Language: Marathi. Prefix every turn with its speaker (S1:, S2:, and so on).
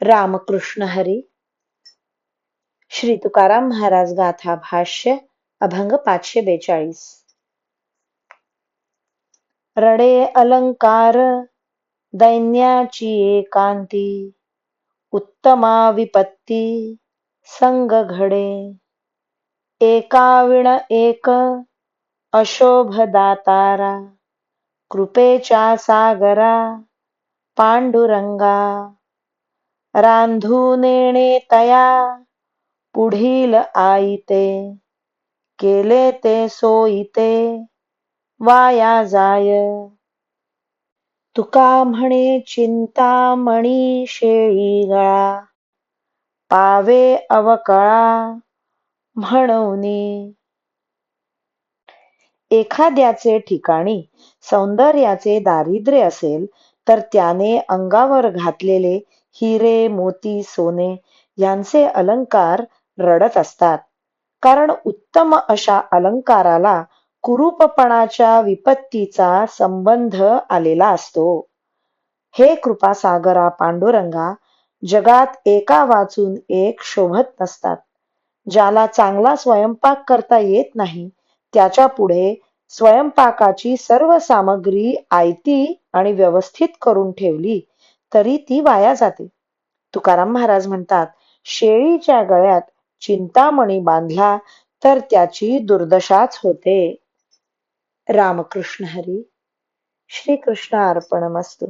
S1: रामकृष्ण हरी. श्री तुकाराम महाराज गाथा भाष्य अभंग 542. रडे अलंकार दैन्याची एकांती, उत्तमा विपत्ती संग घडे. एकाविण एक अशोभ दातारा, कृपेच्या सागरा पांडुरंगा. रांधू नेणे तया पुढील आईते, केले ते सोईते वाया जाय. तुका म्हणे चिंतामणी शेळी गळा, पावे अवकळा म्हणूनी. एखाद्याचे ठिकाणी सौंदर्याचे दारिद्र्य असेल तर त्याने अंगावर घातलेले हिरे मोती सोने यांचे अलंकार रडत असतात, कारण उत्तम अशा अलंकाराला कुरूपपणाच्या विपत्तीचा संबंध आलेला असतो. हे कृपासागरा पांडुरंगा, जगात एका वाचून एक शोभत नसतात. ज्याला चांगला स्वयंपाक करता येत नाही त्याच्या पुढे स्वयंपाकाची सर्व सामग्री आयती आणि व्यवस्थित करून ठेवली तरी ती वाया जाते. तुकाराम महाराज म्हणतात, शेळीच्या गळ्यात चिंतामणी बांधला तर त्याची दुर्दशाच होते. रामकृष्ण हरी. श्री कृष्ण अर्पणमस्तु.